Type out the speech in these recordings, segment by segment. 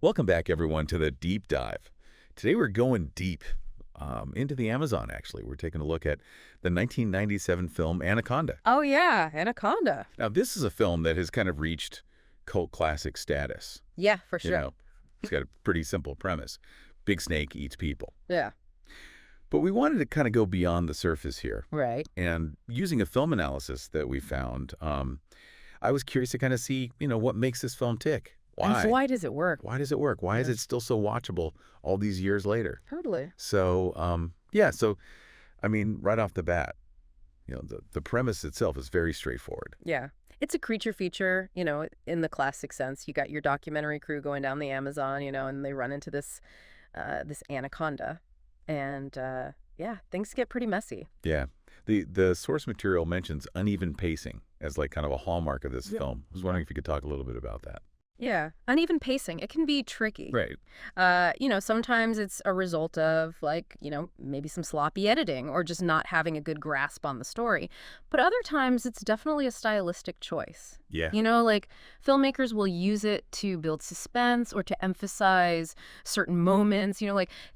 Welcome back, everyone, to the Deep Dive. Today we're going deep into the Amazon, actually. We're taking a look at the 1997 film Anaconda. Oh, yeah, Anaconda. Now, this is a film that has kind of reached cult classic status. Yeah, for You sure. know, it's got a pretty simple premise. Big snake eats people. Yeah, But we wanted to kind of go beyond the surface here. right. And using a film analysis that we found, I was curious to kind of see, what makes this film tick. And Why? so why does it work? Why does it work? Why is Yeah. it still so watchable all these years later? Totally. So, right off the bat, the premise itself is very straightforward. Yeah. It's a creature feature, in the classic sense. You got your documentary crew going down the Amazon, and they run into this anaconda. And, things get pretty messy. Yeah. The source material mentions uneven pacing as like kind of a hallmark of this Yeah. film. I was wondering if you could talk a little bit about that. Yeah. Uneven pacing. It can be tricky. Right. Sometimes it's a result of maybe some sloppy editing or just not having a good grasp on the story. But other times it's definitely a stylistic choice. Yeah. Filmmakers will use it to build suspense or to emphasize certain moments.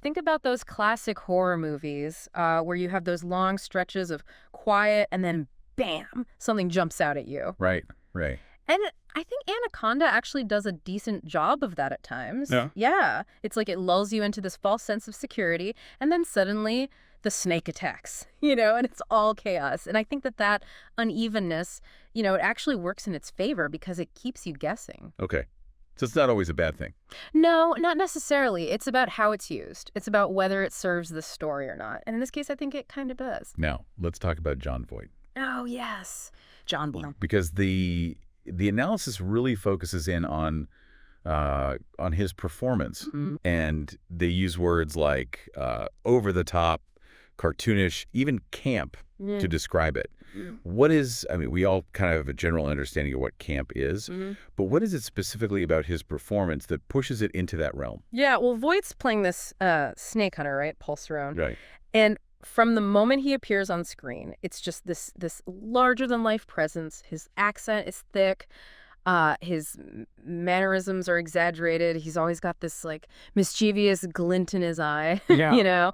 Think about those classic horror movies where you have those long stretches of quiet and then bam, something jumps out at you. Right. Right. And I think Anaconda actually does a decent job of that at times. Yeah. Yeah. It's like it lulls you into this false sense of security, and then suddenly the snake attacks, and it's all chaos. And I think that unevenness, it actually works in its favor because it keeps you guessing. Okay. So it's not always a bad thing. No, not necessarily. It's about how it's used. It's about whether it serves the story or not. And in this case, I think it kind of does. Now, let's talk about Jon Voight. Oh, yes. Jon Voight. Because the analysis really focuses in on his performance, and they use words like over the top, cartoonish, even camp to describe it. We all kind of have a general understanding of what camp is, but what is it specifically about his performance that pushes it into that realm? Yeah, well, Voight's playing this snake hunter, right? Pulsarone. Right. And from the moment he appears on screen, it's just this larger-than-life presence. His accent is thick. His mannerisms are exaggerated. He's always got this, mischievous glint in his eye, Yeah.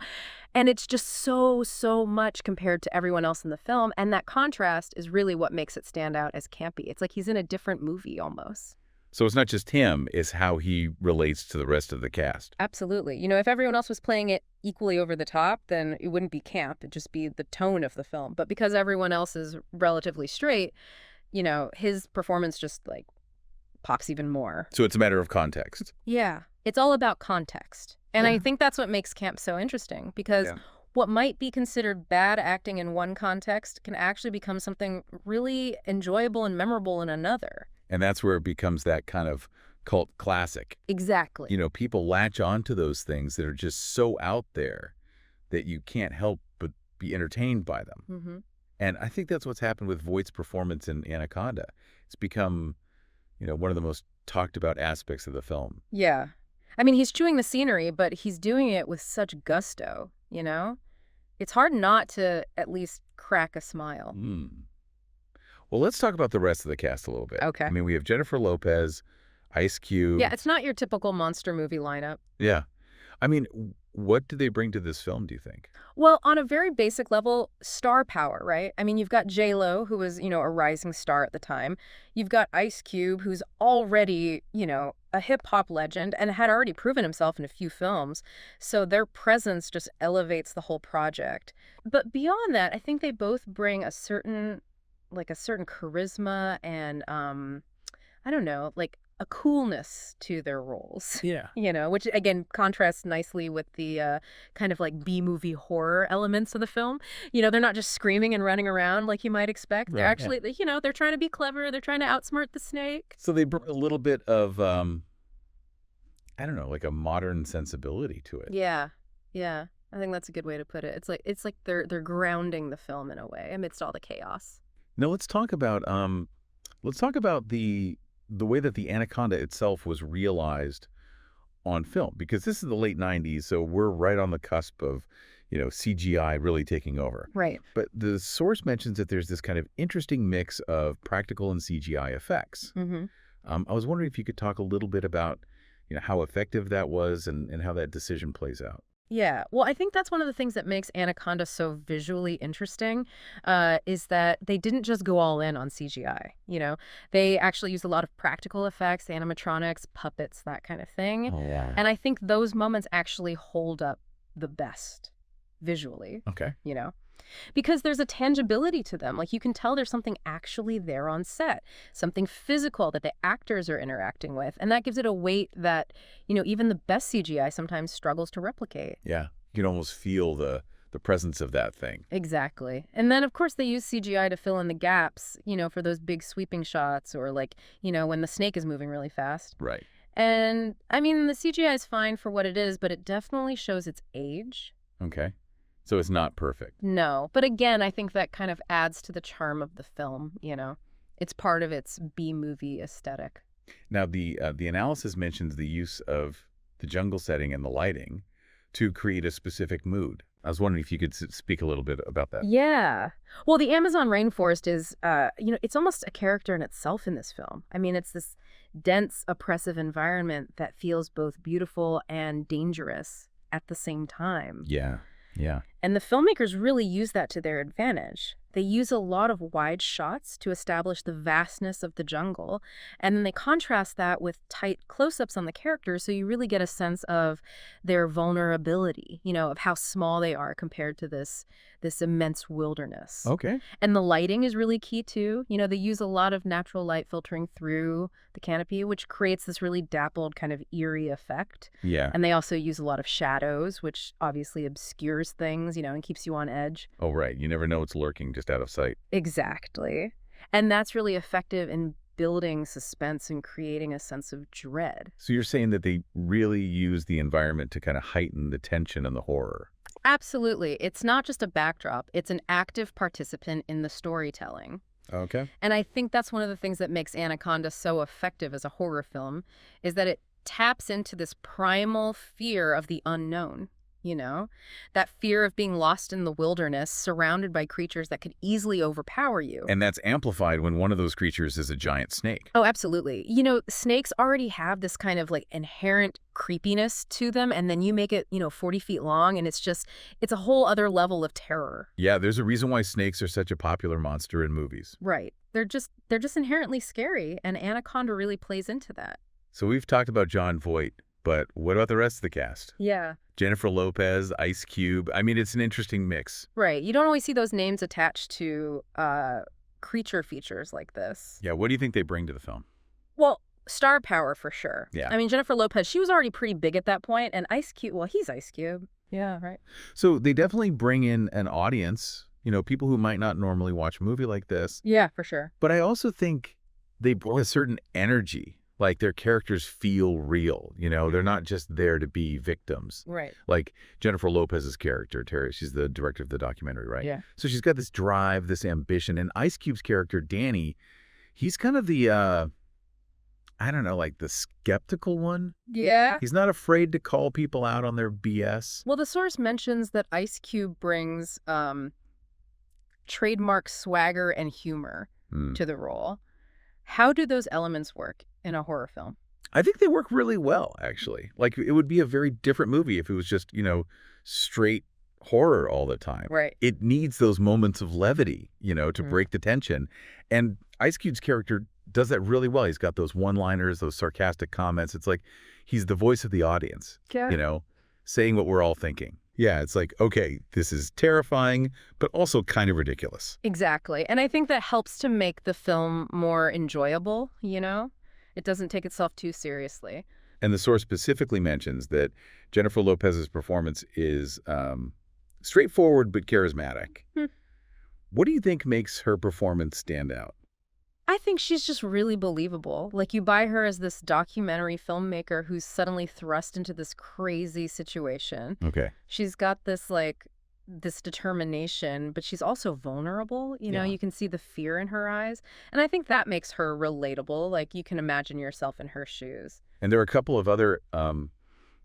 And it's just so much compared to everyone else in the film. And that contrast is really what makes it stand out as campy. It's like he's in a different movie almost. So it's not just him, it's how he relates to the rest of the cast. Absolutely. If everyone else was playing it equally over the top, then it wouldn't be camp. It'd just be the tone of the film. But because everyone else is relatively straight, his performance just, pops even more. So it's a matter of context. Yeah. It's all about context. And Yeah. I think that's what makes camp so interesting because what might be considered bad acting in one context can actually become something really enjoyable and memorable in another. And that's where it becomes that kind of cult classic. Exactly. People latch on to those things that are just so out there that you can't help but be entertained by them. Mm-hmm. And I think that's what's happened with Voight's performance in Anaconda. It's become, one of the most talked about aspects of the film. Yeah. He's chewing the scenery, but he's doing it with such gusto, It's hard not to at least crack a smile. Well, let's talk about the rest of the cast a little bit. Okay. We have Jennifer Lopez, Ice Cube. Yeah, it's not your typical monster movie lineup. Yeah. What do they bring to this film, do you think? Well, on a very basic level, star power, right? You've got J-Lo, who was, a rising star at the time. You've got Ice Cube, who's already, a hip-hop legend and had already proven himself in a few films. So their presence just elevates the whole project. But beyond that, I think they both bring a certain charisma and, a coolness to their roles. Yeah. Which again contrasts nicely with the kind of B-movie horror elements of the film. They're not just screaming and running around like you might expect. They're actually, they're trying to be clever. They're trying to outsmart the snake. So they bring a little bit of, a modern sensibility to it. Yeah. Yeah. I think that's a good way to put it. It's like they're grounding the film in a way amidst all the chaos. Now let's talk about the way that the Anaconda itself was realized on film, because this is the late 90s, so we're right on the cusp of, CGI really taking over. Right. But the source mentions that there's this kind of interesting mix of practical and CGI effects. Mm-hmm. I was wondering if you could talk a little bit about, how effective that was and how that decision plays out. Yeah, well, I think that's one of the things that makes Anaconda so visually interesting, is that they didn't just go all in on CGI, you know? They actually used a lot of practical effects, animatronics, puppets, that kind of thing. Oh, yeah. And I think those moments actually hold up the best visually, Okay. you know? Because there's a tangibility to them. Like, you can tell there's something actually there on set, something physical that the actors are interacting with. And that gives it a weight that, even the best CGI sometimes struggles to replicate. Yeah. You can almost feel the presence of that thing. Exactly. And then, of course, they use CGI to fill in the gaps, for those big sweeping shots or, like, when the snake is moving really fast. Right. And, I mean, the CGI is fine for what it is, but it definitely shows its age. Okay. So it's not perfect. No. But again, I think that kind of adds to the charm of the film, It's part of its B-movie aesthetic. Now, the analysis mentions the use of the jungle setting and the lighting to create a specific mood. I was wondering if you could speak a little bit about that. Yeah. Well, the Amazon rainforest is, it's almost a character in itself in this film. I mean, it's this dense, oppressive environment that feels both beautiful and dangerous at the same time. Yeah. Yeah. And the filmmakers really use that to their advantage. They use a lot of wide shots to establish the vastness of the jungle, and then they contrast that with tight close-ups on the characters so you really get a sense of their vulnerability, of how small they are compared to this immense wilderness. Okay. And the lighting is really key too. They use a lot of natural light filtering through the canopy, which creates this really dappled kind of eerie effect. Yeah. And they also use a lot of shadows, which obviously obscures things, and keeps you on edge. Oh, right. You never know what's lurking just out of sight. Exactly. And that's really effective in building suspense and creating a sense of dread. So you're saying that they really use the environment to kind of heighten the tension and the horror. Absolutely. It's not just a backdrop. It's an active participant in the storytelling. Okay. And I think that's one of the things that makes Anaconda so effective as a horror film, is that it taps into this primal fear of the unknown. That fear of being lost in the wilderness, surrounded by creatures that could easily overpower you. And that's amplified when one of those creatures is a giant snake. Oh, absolutely. Snakes already have this kind of like inherent creepiness to them, and then you make it, 40 feet long, and it's a whole other level of terror. Yeah, there's a reason why snakes are such a popular monster in movies. Right. They're just inherently scary, and Anaconda really plays into that. So we've talked about Jon Voight, but what about the rest of the cast? Yeah. Jennifer Lopez, Ice Cube. I mean, it's an interesting mix. Right. You don't always see those names attached to creature features like this. Yeah, what do you think they bring to the film? Well, star power for sure. Yeah. I mean, Jennifer Lopez, she was already pretty big at that point, and Ice Cube, well, he's Ice Cube. Yeah, right. So they definitely bring in an audience, people who might not normally watch a movie like this. Yeah, for sure. But I also think they bring a certain energy. Like, their characters feel real, They're not just there to be victims. Right. Like Jennifer Lopez's character, Terry, she's the director of the documentary, right? Yeah. So she's got this drive, this ambition. And Ice Cube's character, Danny, he's kind of the, I don't know, like the skeptical one. Yeah. He's not afraid to call people out on their BS. Well, the source mentions that Ice Cube brings trademark swagger and humor to the role. How do those elements work in a horror film? I think they work really well, actually. Like, it would be a very different movie if it was just, straight horror all the time. Right. It needs those moments of levity, to break the tension. And Ice Cube's character does that really well. He's got those one-liners, those sarcastic comments. It's like he's the voice of the audience, saying what we're all thinking. Yeah, it's like, okay, this is terrifying, but also kind of ridiculous. Exactly. And I think that helps to make the film more enjoyable, It doesn't take itself too seriously. And the source specifically mentions that Jennifer Lopez's performance is straightforward but charismatic. What do you think makes her performance stand out? I think she's just really believable. Like, you buy her as this documentary filmmaker who's suddenly thrust into this crazy situation. Okay. She's got this determination, but she's also vulnerable. Yeah. You can see the fear in her eyes. And I think that makes her relatable. Like, you can imagine yourself in her shoes. And there are a couple of other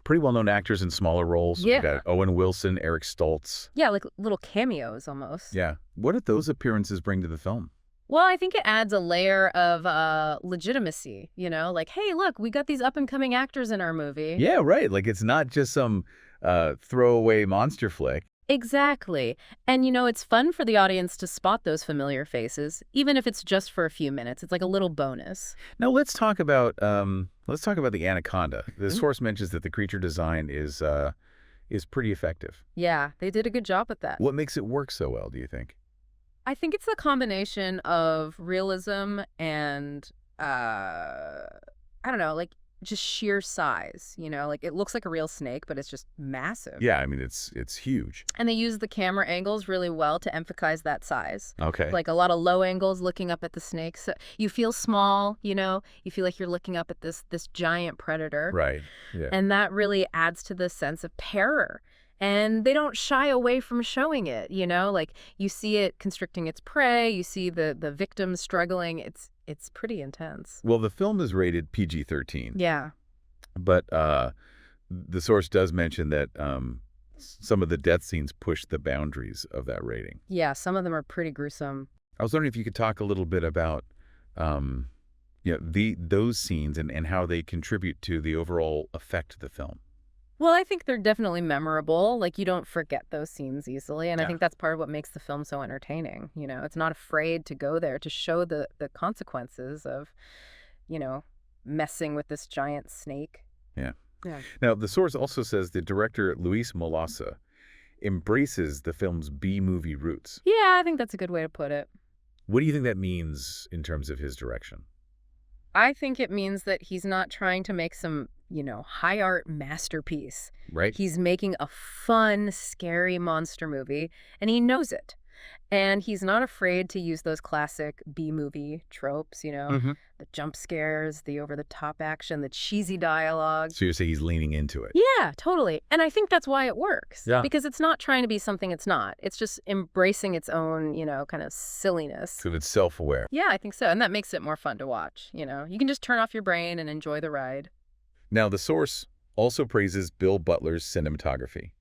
pretty well-known actors in smaller roles. Yeah. We've got Owen Wilson, Eric Stoltz. Yeah, like little cameos almost. Yeah. What did those appearances bring to the film? Well, I think it adds a layer of legitimacy, like, hey, look, we got these up-and-coming actors in our movie. Yeah, right. Like it's not just some throwaway monster flick. Exactly. And, it's fun for the audience to spot those familiar faces, even if it's just for a few minutes. It's like a little bonus. Now let's talk about the Anaconda. The source mentions that the creature design is pretty effective. Yeah, they did a good job with that. What makes it work so well, do you think? I think it's the combination of realism and, I don't know, like just sheer size, like it looks like a real snake, but it's just massive. Yeah, I mean it's huge. And they use the camera angles really well to emphasize that size. Okay. Like a lot of low angles looking up at the snake. So you feel small, you feel like you're looking up at this giant predator. Right. Yeah. And that really adds to the sense of terror. And they don't shy away from showing it, like you see it constricting its prey, you see the victim struggling. It's pretty intense. Well, the film is rated PG-13. Yeah. But the source does mention that some of the death scenes push the boundaries of that rating. Yeah, some of them are pretty gruesome. I was wondering if you could talk a little bit about those scenes and how they contribute to the overall effect of the film. Well, I think they're definitely memorable. Like, you don't forget those scenes easily. And I Yeah. think that's part of what makes the film so entertaining. It's not afraid to go there to show the consequences of, messing with this giant snake. Yeah. Yeah. Now, the source also says the director Luis Molasa embraces the film's B-movie roots. Yeah, I think that's a good way to put it. What do you think that means in terms of his direction? I think it means that he's not trying to make some, high art masterpiece. Right? He's making a fun, scary monster movie, and he knows it. And he's not afraid to use those classic B-movie tropes, Mhm. the jump scares, the over-the-top action, the cheesy dialogue. So you say he's leaning into it. Yeah, totally. And I think that's why it works. Yeah. Because it's not trying to be something it's not. It's just embracing its own, kind of silliness. So it's self-aware. Yeah, I think so. And that makes it more fun to watch, You can just turn off your brain and enjoy the ride. Now, the source also praises Bill Butler's cinematography,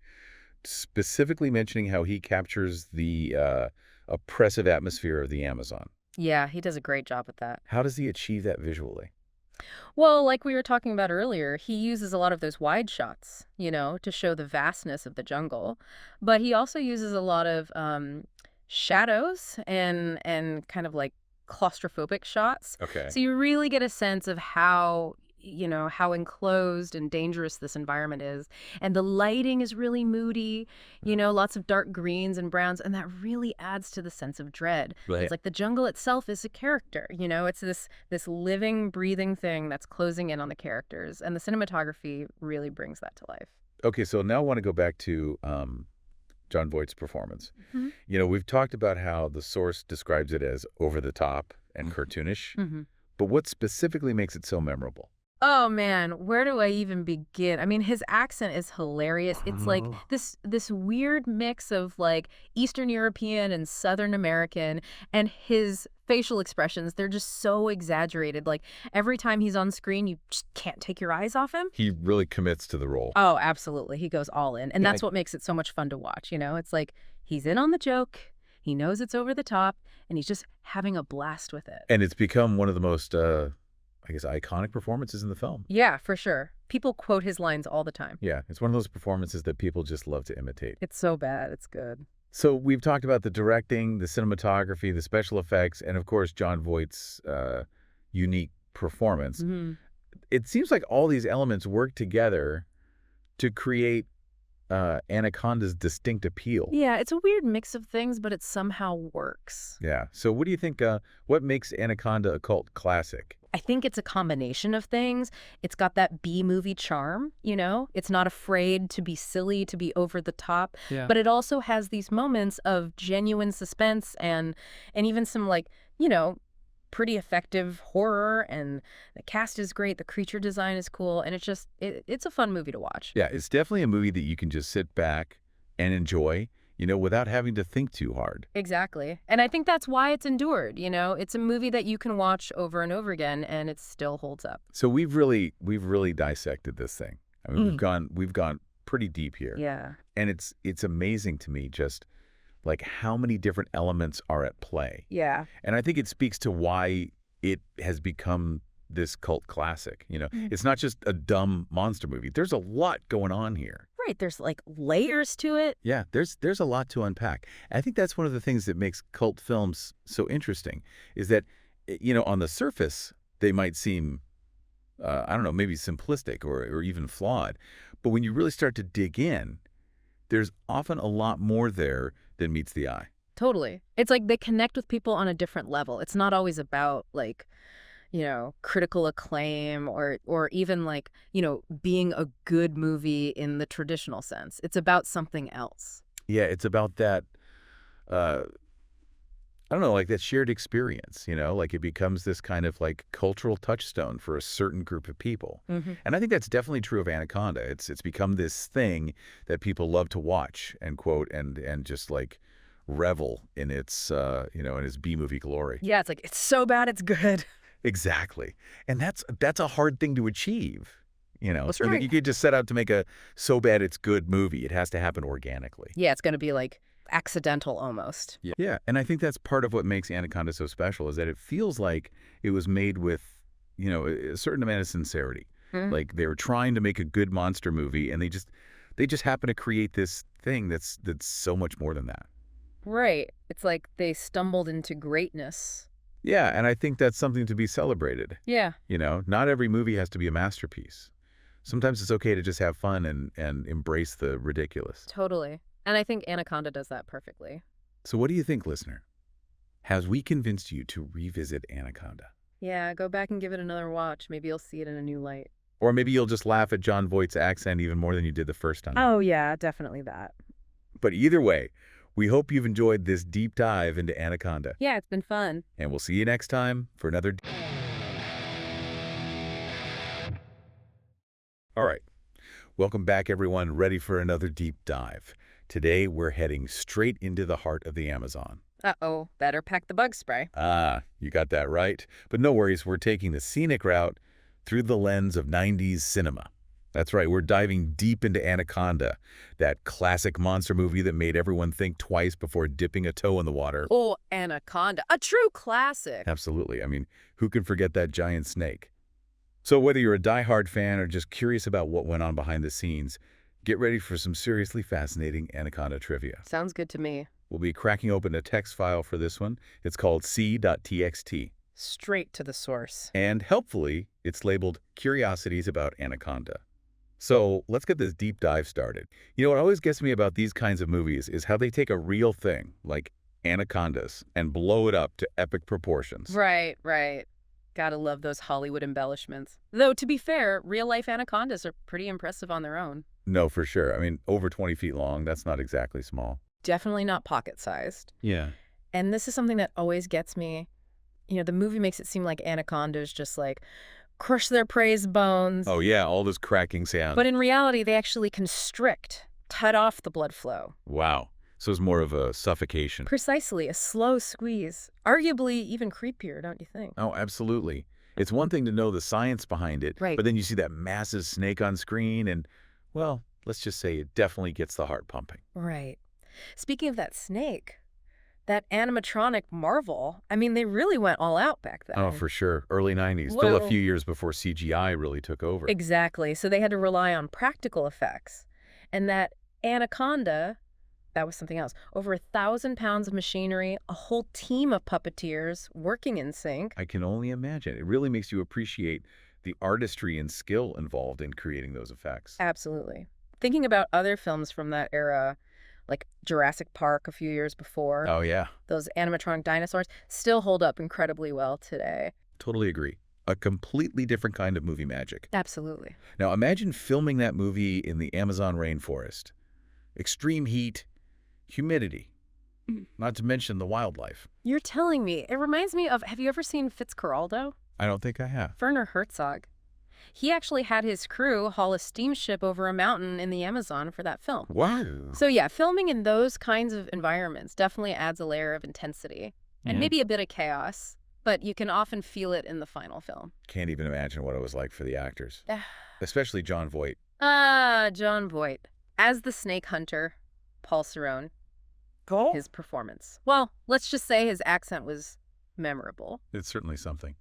specifically mentioning how he captures the oppressive atmosphere of the Amazon. Yeah, he does a great job with that. How does he achieve that visually? Well, like we were talking about earlier, he uses a lot of those wide shots, to show the vastness of the jungle. But he also uses a lot of shadows and kind of like claustrophobic shots. Okay. So you really get a sense of how how enclosed and dangerous this environment is. And the lighting is really moody, lots of dark greens and browns, and that really adds to the sense of dread. Right. It's like the jungle itself is a character, it's this living, breathing thing that's closing in on the characters, and the cinematography really brings that to life. Okay, so now I want to go back to Jon Voight's performance. Mhm. We've talked about how the source describes it as over the top and cartoonish, but what specifically makes it so memorable? Oh man, where do I even begin? I mean, his accent is hilarious. It's like this weird mix of like Eastern European and Southern American, and his facial expressions, they're just so exaggerated. Like every time he's on screen, you just can't take your eyes off him. He really commits to the role. Oh, absolutely. He goes all in. And Yeah, that's what makes it so much fun to watch, It's like he's in on the joke, he knows it's over the top, and he's just having a blast with it. And it's become one of the most, iconic performances in the film. Yeah, for sure. People quote his lines all the time. Yeah, it's one of those performances that people just love to imitate. It's so bad. It's good. So we've talked about the directing, the cinematography, the special effects, and of course, Jon Voight's unique performance. It seems like all these elements work together to create Anaconda's distinct appeal. Yeah, it's a weird mix of things, but it somehow works. Yeah. So what do you think, what makes Anaconda a cult classic? I think it's a combination of things. It's got that B-movie charm, It's not afraid to be silly, to be over the top. Yeah. But it also has these moments of genuine suspense and even some like, pretty effective horror, and the cast is great, the creature design is cool, and it's a fun movie to watch. Yeah, it's definitely a movie that you can just sit back and enjoy, without having to think too hard. Exactly. And I think that's why it's endured, It's a movie that you can watch over and over again and it still holds up. So we've really dissected this thing. I mean, we've gone pretty deep here. Yeah. And it's amazing to me just like how many different elements are at play. Yeah. And I think it speaks to why it has become this cult classic. It's not just a dumb monster movie. There's a lot going on here. Right. There's like layers to it. Yeah, there's a lot to unpack. I think that's one of the things that makes cult films so interesting is that, on the surface, they might seem, I don't know, maybe simplistic or even flawed. But when you really start to dig in, there's often a lot more there than meets the eye. Totally. It's like they connect with people on a different level. It's not always about like, critical acclaim or even like, being a good movie in the traditional sense. It's about something else. Yeah, it's about that, I don't know, like that shared experience, like it becomes this kind of like cultural touchstone for a certain group of people. And I think that's definitely true of Anaconda. It's become this thing that people love to watch and quote and just like revel in its, in its B-movie glory. Yeah, it's like, it's so bad, it's good. Exactly. And that's a hard thing to achieve. That's You right. could just set out to make a so bad it's good movie. It has to happen organically. Yeah, it's going to be like accidental almost. Yeah, and I think that's part of what makes Anaconda so special is that it feels like it was made with, a certain amount of sincerity. Like they were trying to make a good monster movie, and they just happen to create this thing that's so much more than that. Right. It's like they stumbled into greatness. Yeah, and I think that's something to be celebrated. Yeah. Not every movie has to be a masterpiece. Sometimes it's okay to just have fun and embrace the ridiculous. Totally. And I think Anaconda does that perfectly. So what do you think, listener? Has we convinced you to revisit Anaconda? Yeah, go back and give it another watch. Maybe you'll see it in a new light. Or maybe you'll just laugh at Jon Voight's accent even more than you did the first time. Oh, yeah, definitely that. But either way, we hope you've enjoyed this deep dive into Anaconda. Yeah, it's been fun. And we'll see you next time for another... All right. Welcome back, everyone. Ready for another deep dive. Today, we're heading straight into the heart of the Amazon. Uh-oh, better pack the bug spray. Ah, you got that right. But no worries, we're taking the scenic route through the lens of 90s cinema. That's right, we're diving deep into Anaconda, that classic monster movie that made everyone think twice before dipping a toe in the water. Oh, Anaconda, a true classic. Absolutely. I mean, who can forget that giant snake? So whether you're a diehard fan or just curious about what went on behind the scenes, get ready for some seriously fascinating Anaconda trivia. Sounds good to me. We'll be cracking open a text file for this one. It's called c.txt. Straight to the source. And helpfully, it's labeled Curiosities about Anaconda. So let's get this deep dive started. What always gets me about these kinds of movies is how they take a real thing, like anacondas, and blow it up to epic proportions. Right, right. Gotta love those Hollywood embellishments. Though, to be fair, real-life anacondas are pretty impressive on their own. No, for sure. I mean, over 20 feet long, that's not exactly small. Definitely not pocket-sized. Yeah. And this is something that always gets me. The movie makes it seem like anacondas just like crush their prey's bones. Oh, yeah, all this cracking sound. But in reality, they actually constrict, cut off the blood flow. Wow. So it's more of a suffocation. Precisely, a slow squeeze. Arguably even creepier, don't you think? Oh, absolutely. It's one thing to know the science behind it, Right. But then you see that massive snake on screen and, well, let's just say it definitely gets the heart pumping. Right. Speaking of that snake, that animatronic marvel, I mean, they really went all out back then. Oh, for sure. Early 90s. Still Well- a few years before CGI really took over. Exactly. So they had to rely on practical effects. And that Anaconda, that was something else. Over 1,000 pounds of machinery, a whole team of puppeteers working in sync. I can only imagine. It really makes you appreciate the artistry and skill involved in creating those effects. Absolutely. Thinking about other films from that era, like Jurassic Park a few years before, Oh, yeah. those animatronic dinosaurs still hold up incredibly well today. Totally agree. A completely different kind of movie magic. Absolutely. Now, imagine filming that movie in the Amazon rainforest. Extreme heat, humidity, not to mention the wildlife. You're telling me. It reminds me of, have you ever seen Fitzcarraldo? I don't think I have. Werner Herzog. He actually had his crew haul a steamship over a mountain in the Amazon for that film. Wow. So yeah, filming in those kinds of environments definitely adds a layer of intensity and maybe a bit of chaos, but you can often feel it in the final film. Can't even imagine what it was like for the actors, especially Jon Voight. Jon Voight. As the snake hunter, Paul Cerrone. his performance. Well, let's just say his accent was memorable. It's certainly something.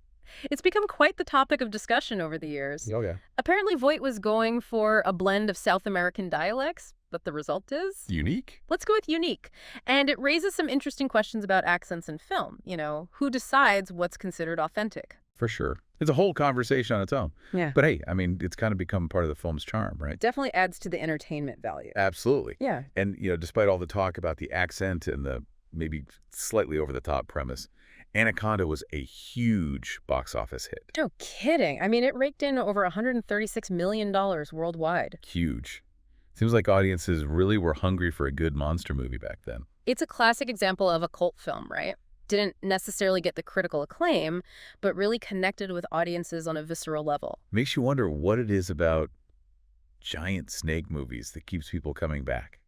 It's become quite the topic of discussion over the years. Oh, yeah. Apparently, Voight was going for a blend of South American dialects, but the result is... Unique? Let's go with unique. And it raises some interesting questions about accents in film. You know, who decides what's considered authentic? For sure. It's a whole conversation on its own. Yeah. But hey, I mean, it's kind of become part of the film's charm, right? Definitely adds to the entertainment value. Absolutely. Yeah. And, despite all the talk about the accent and the maybe slightly over-the-top premise, Anaconda was a huge box office hit. No kidding. I mean, it raked in over $136 million worldwide. Huge. Seems like audiences really were hungry for a good monster movie back then. It's a classic example of a cult film, right? Didn't necessarily get the critical acclaim, but really connected with audiences on a visceral level. Makes you wonder what it is about giant snake movies that keeps people coming back.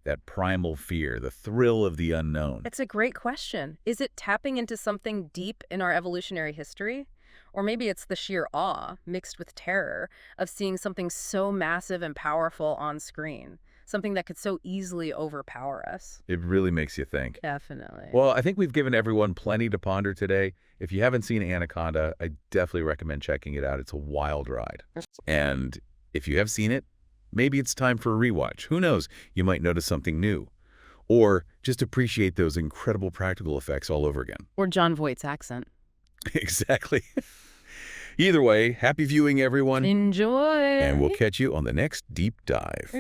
That primal fear, the thrill of the unknown. It's a great question. Is it tapping into something deep in our evolutionary history? Or maybe it's the sheer awe, mixed with terror, of seeing something so massive and powerful on screen. Something that could so easily overpower us. It really makes you think. Definitely. Well, I think we've given everyone plenty to ponder today. If you haven't seen Anaconda, I definitely recommend checking it out. It's a wild ride. And if you have seen it, maybe it's time for a rewatch. Who knows? You might notice something new. Or just appreciate those incredible practical effects all over again. Or Jon Voight's accent. Exactly. Either way, happy viewing, everyone. Enjoy. And we'll catch you on the next deep dive.